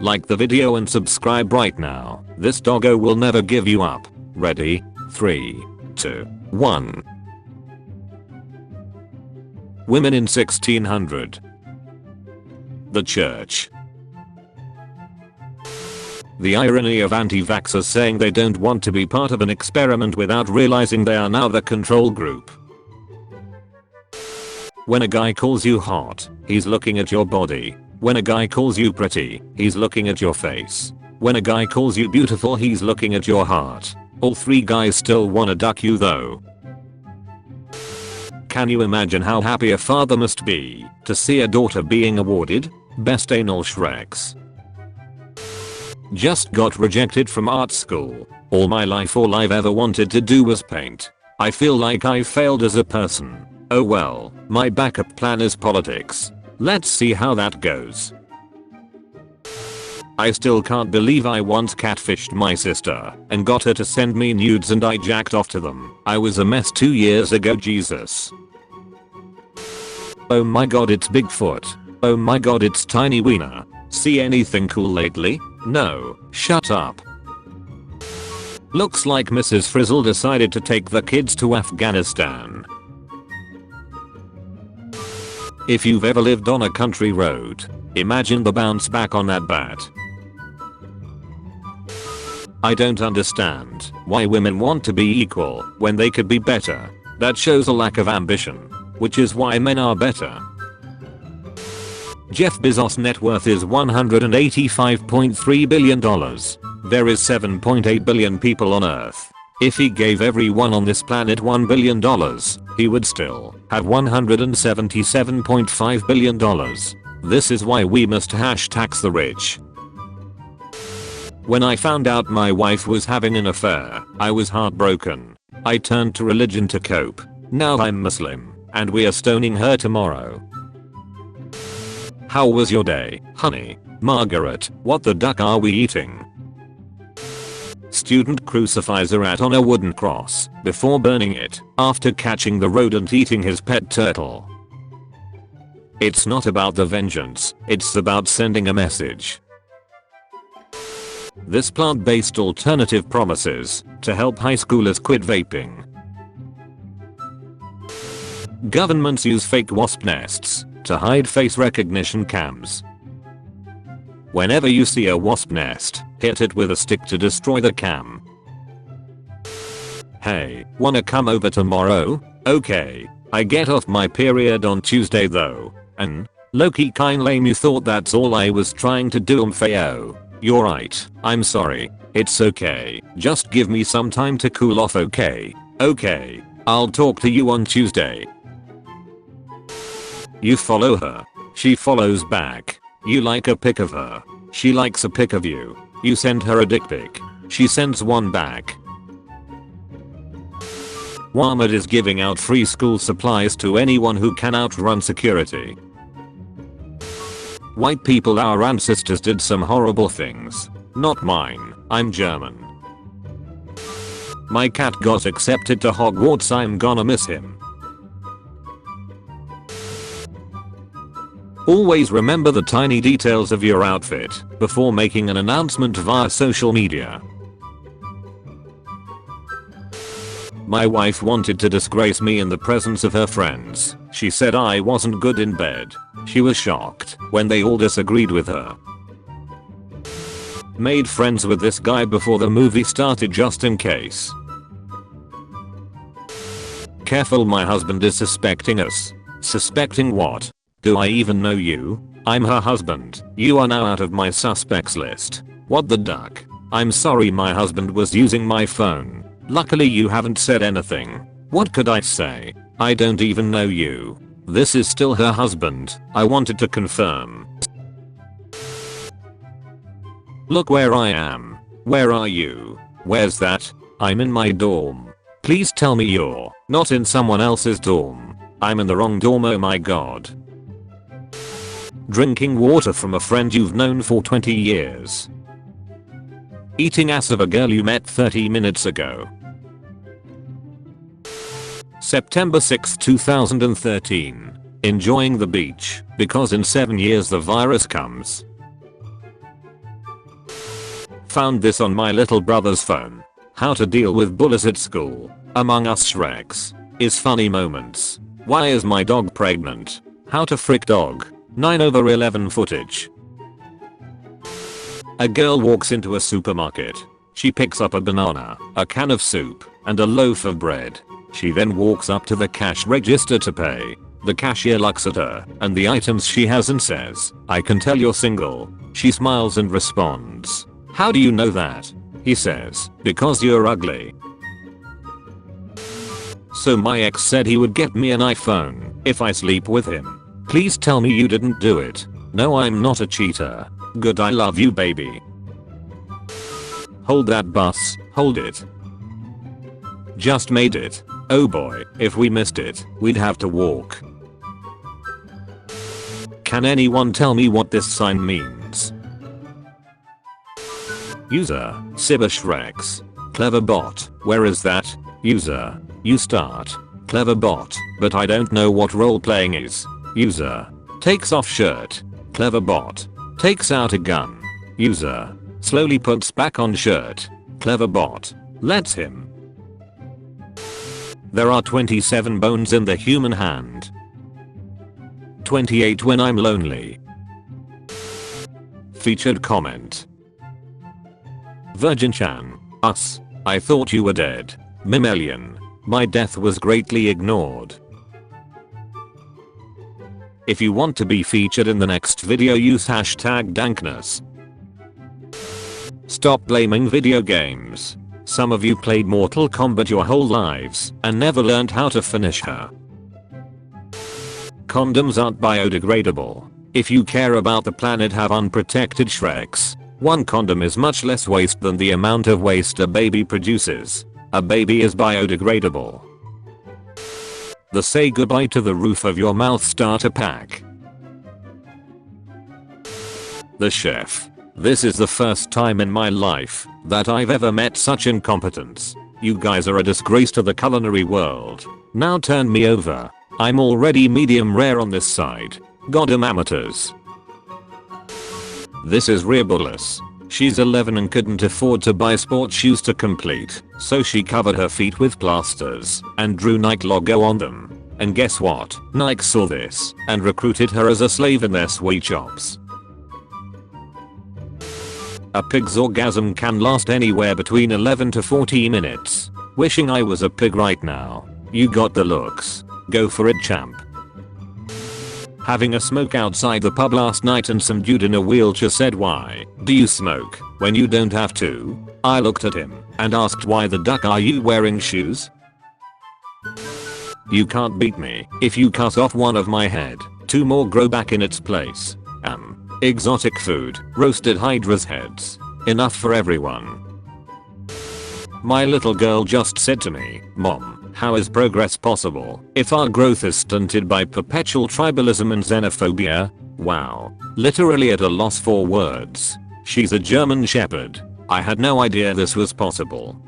Like the video and subscribe right now. This doggo will never give you up. Ready? 3, 2, 1. Women in 1600. The church. The irony of anti-vaxxers saying they don't want to be part of an experiment without realizing they are now the control group. When a guy calls you hot, he's looking at your body. When a guy calls you pretty, he's looking at your face. When a guy calls you beautiful, he's looking at your heart. All three guys still wanna duck you though. Can you imagine how happy a father must be to see a daughter being awarded Best Anal Shreks? Just got rejected from art school. All my life all I've ever wanted to do was paint. I feel like I failed as a person. Oh well, my backup plan is politics. Let's see how that goes. I still can't believe I once catfished my sister and got her to send me nudes and I jacked off to them. I was a mess 2 years ago, Jesus. Oh my god, it's Bigfoot. Oh my god, it's Tiny Wiener. See anything cool lately? No, shut up. Looks like Mrs. Frizzle decided to take the kids to Afghanistan. If you've ever lived on a country road, imagine the bounce back on that bat. I don't understand why women want to be equal when they could be better. That shows a lack of ambition, which is why men are better. Jeff Bezos' net worth is $185.3 billion. There is 7.8 billion people on Earth. If he gave everyone on this planet $1 billion, he would still have $177.5 billion. This is why we must tax the rich. When I found out my wife was having an affair, I was heartbroken. I turned to religion to cope. Now I'm Muslim, and we are stoning her tomorrow. How was your day, honey? Margaret, what the duck are we eating? Student crucifies a rat on a wooden cross before burning it after catching the rodent eating his pet turtle. It's not about the vengeance, it's about sending a message. This plant-based alternative promises to help high schoolers quit vaping. Governments use fake wasp nests to hide face recognition cams. Whenever you see a wasp nest, hit it with a stick to destroy the cam. Hey, wanna come over tomorrow? Okay. I get off my period on Tuesday though. And low-key kinda lame, you thought that's all I was trying to do, Mfeo. You're right, I'm sorry. It's okay. Just give me some time to cool off, okay? Okay. I'll talk to you on Tuesday. You follow her. She follows back. You like a pic of her. She likes a pic of you. You send her a dick pic. She sends one back. Walmart is giving out free school supplies to anyone who can outrun security. White people, our ancestors did some horrible things. Not mine, I'm German. My cat got accepted to Hogwarts, I'm gonna miss him. Always remember the tiny details of your outfit before making an announcement via social media. My wife wanted to disgrace me in the presence of her friends. She said I wasn't good in bed. She was shocked when they all disagreed with her. Made friends with this guy before the movie started just in case. Careful, my husband is suspecting us. Suspecting what? Do I even know you? I'm her husband. You are now out of my suspects list. What the duck? I'm sorry, my husband was using my phone. Luckily you haven't said anything. What could I say? I don't even know you. This is still her husband. I wanted to confirm. Look where I am. Where are you? Where's that? I'm in my dorm. Please tell me you're not in someone else's dorm. I'm in the wrong dorm, oh my god. Drinking water from a friend you've known for 20 years. Eating ass of a girl you met 30 minutes ago. September 6, 2013. Enjoying the beach, because in 7 years the virus comes. Found this on my little brother's phone. How to deal with bullies at school. Among Us Shreks. Is funny moments. Why is my dog pregnant? How to frick dog. 9/11 footage. A girl walks into a supermarket. She picks up a banana, a can of soup, and a loaf of bread. She then walks up to the cash register to pay. The cashier looks at her and the items she has and says, "I can tell you're single." She smiles and responds, "How do you know that?" He says, "Because you're ugly." So my ex said he would get me an iPhone if I sleep with him. Please tell me you didn't do it. No, I'm not a cheater. Good, I love you, baby. Hold that bus, hold it. Just made it. Oh boy, if we missed it, we'd have to walk. Can anyone tell me what this sign means? User, Cybershreks. Clever bot, where is that? User, you start. Clever bot, but I don't know what role playing is. User, takes off shirt. Clever bot, takes out a gun. User, slowly puts back on shirt. Clever bot, lets him. There are 27 bones in the human hand. 28 when I'm lonely. Featured comment. Virgin Chan, us. I thought you were dead. Memellion, my death was greatly ignored. If you want to be featured in the next video, use hashtag dankness. Stop blaming video games. Some of you played Mortal Kombat your whole lives and never learned how to finish her. Condoms aren't biodegradable. If you care about the planet, have unprotected Shreks. One condom is much less waste than the amount of waste a baby produces. A baby is biodegradable. The say goodbye to the roof of your mouth starter pack. The chef. This is the first time in my life that I've ever met such incompetence. You guys are a disgrace to the culinary world. Now turn me over. I'm already medium rare on this side. Goddamn amateurs. This is Rebulus. She's 11 and couldn't afford to buy sports shoes to complete, so she covered her feet with plasters and drew Nike logo on them. And guess what? Nike saw this and recruited her as a slave in their sweet shops. A pig's orgasm can last anywhere between 11 to 40 minutes. Wishing I was a pig right now. You got the looks. Go for it, champ. Having a smoke outside the pub last night and some dude in a wheelchair said, "Why do you smoke when you don't have to?" I looked at him and asked, "Why the duck are you wearing shoes?" You can't beat me. If you cut off one of my head, 2 more grow back in its place. Exotic food, roasted hydra's heads. Enough for everyone. My little girl just said to me, "Mom, how is progress possible if our growth is stunted by perpetual tribalism and xenophobia?" Wow. Literally at a loss for words. She's a German Shepherd. I had no idea this was possible.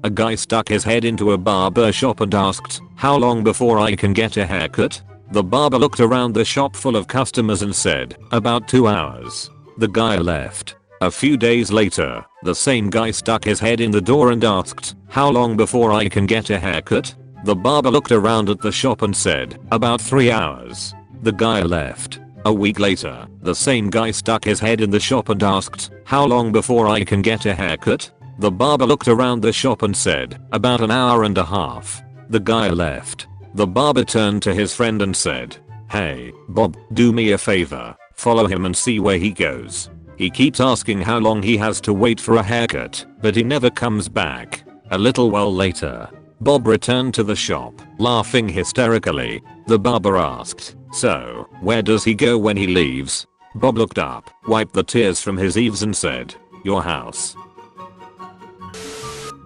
A guy stuck his head into a barber shop and asked, "How long before I can get a haircut?" The barber looked around the shop full of customers and said, "About 2 hours." The guy left. A few days later, the same guy stuck his head in the door and asked, "How long before I can get a haircut?" The barber looked around at the shop and said, "About 3 hours." The guy left. A week later, the same guy stuck his head in the shop and asked, "How long before I can get a haircut?" The barber looked around the shop and said, "About an hour and a half." The guy left. The barber turned to his friend and said, "Hey, Bob, do me a favor, follow him and see where he goes. He keeps asking how long he has to wait for a haircut, but he never comes back." A little while later, Bob returned to the shop, laughing hysterically. The barber asked, "So, where does he go when he leaves?" Bob looked up, wiped the tears from his eaves and said, "Your house."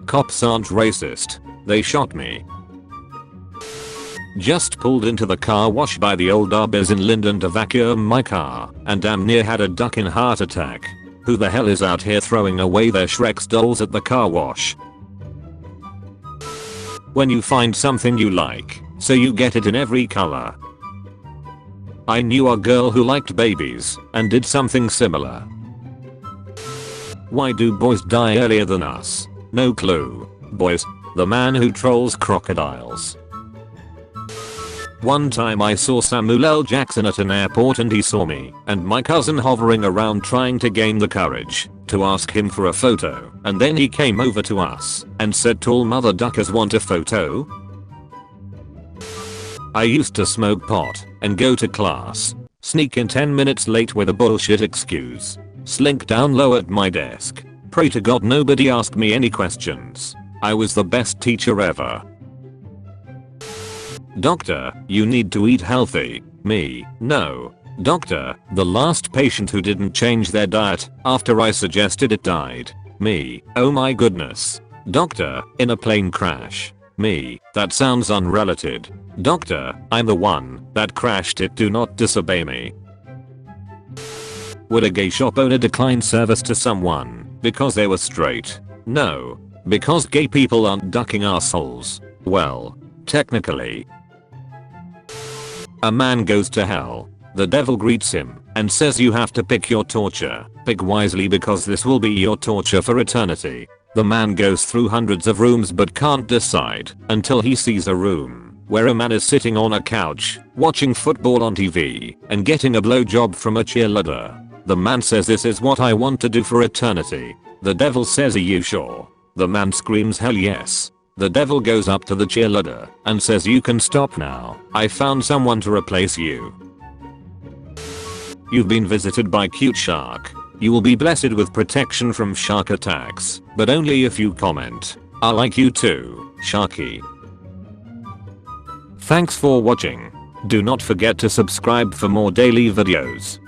Cops aren't racist. They shot me. Just pulled into the car wash by the old Arby's in Linden to vacuum my car and damn near had a duck in heart attack. Who the hell is out here throwing away their Shrek's dolls at the car wash? When you find something you like, so you get it in every color. I knew a girl who liked babies and did something similar. Why do boys die earlier than us? No clue. Boys. The man who trolls crocodiles. One time I saw Samuel L. Jackson at an airport and he saw me and my cousin hovering around trying to gain the courage to ask him for a photo, and then he came over to us and said, "Tall mother duckers want a photo?" I used to smoke pot and go to class, sneak in 10 minutes late with a bullshit excuse, slink down low at my desk, pray to God nobody asked me any questions. I was the best teacher ever. Doctor, you need to eat healthy. Me, no. Doctor, the last patient who didn't change their diet after I suggested it died. Me, oh my goodness. Doctor, in a plane crash. Me, that sounds unrelated. Doctor, I'm the one that crashed it, do not disobey me. Would a gay shop owner decline service to someone because they were straight? No. Because gay people aren't ducking assholes. Well, technically. A man goes to hell. The devil greets him and says you have to pick your torture. Pick wisely because this will be your torture for eternity. The man goes through hundreds of rooms but can't decide until he sees a room where a man is sitting on a couch, watching football on TV, and getting a blowjob from a cheerleader. The man says, "This is what I want to do for eternity." The devil says, "Are you sure?" The man screams, "Hell yes." The devil goes up to the cheerleader and says, "You can stop now. I found someone to replace you." You've been visited by cute shark. You will be blessed with protection from shark attacks, but only if you comment, "I like you too, Sharky." Thanks for watching. Do not forget to subscribe for more daily videos.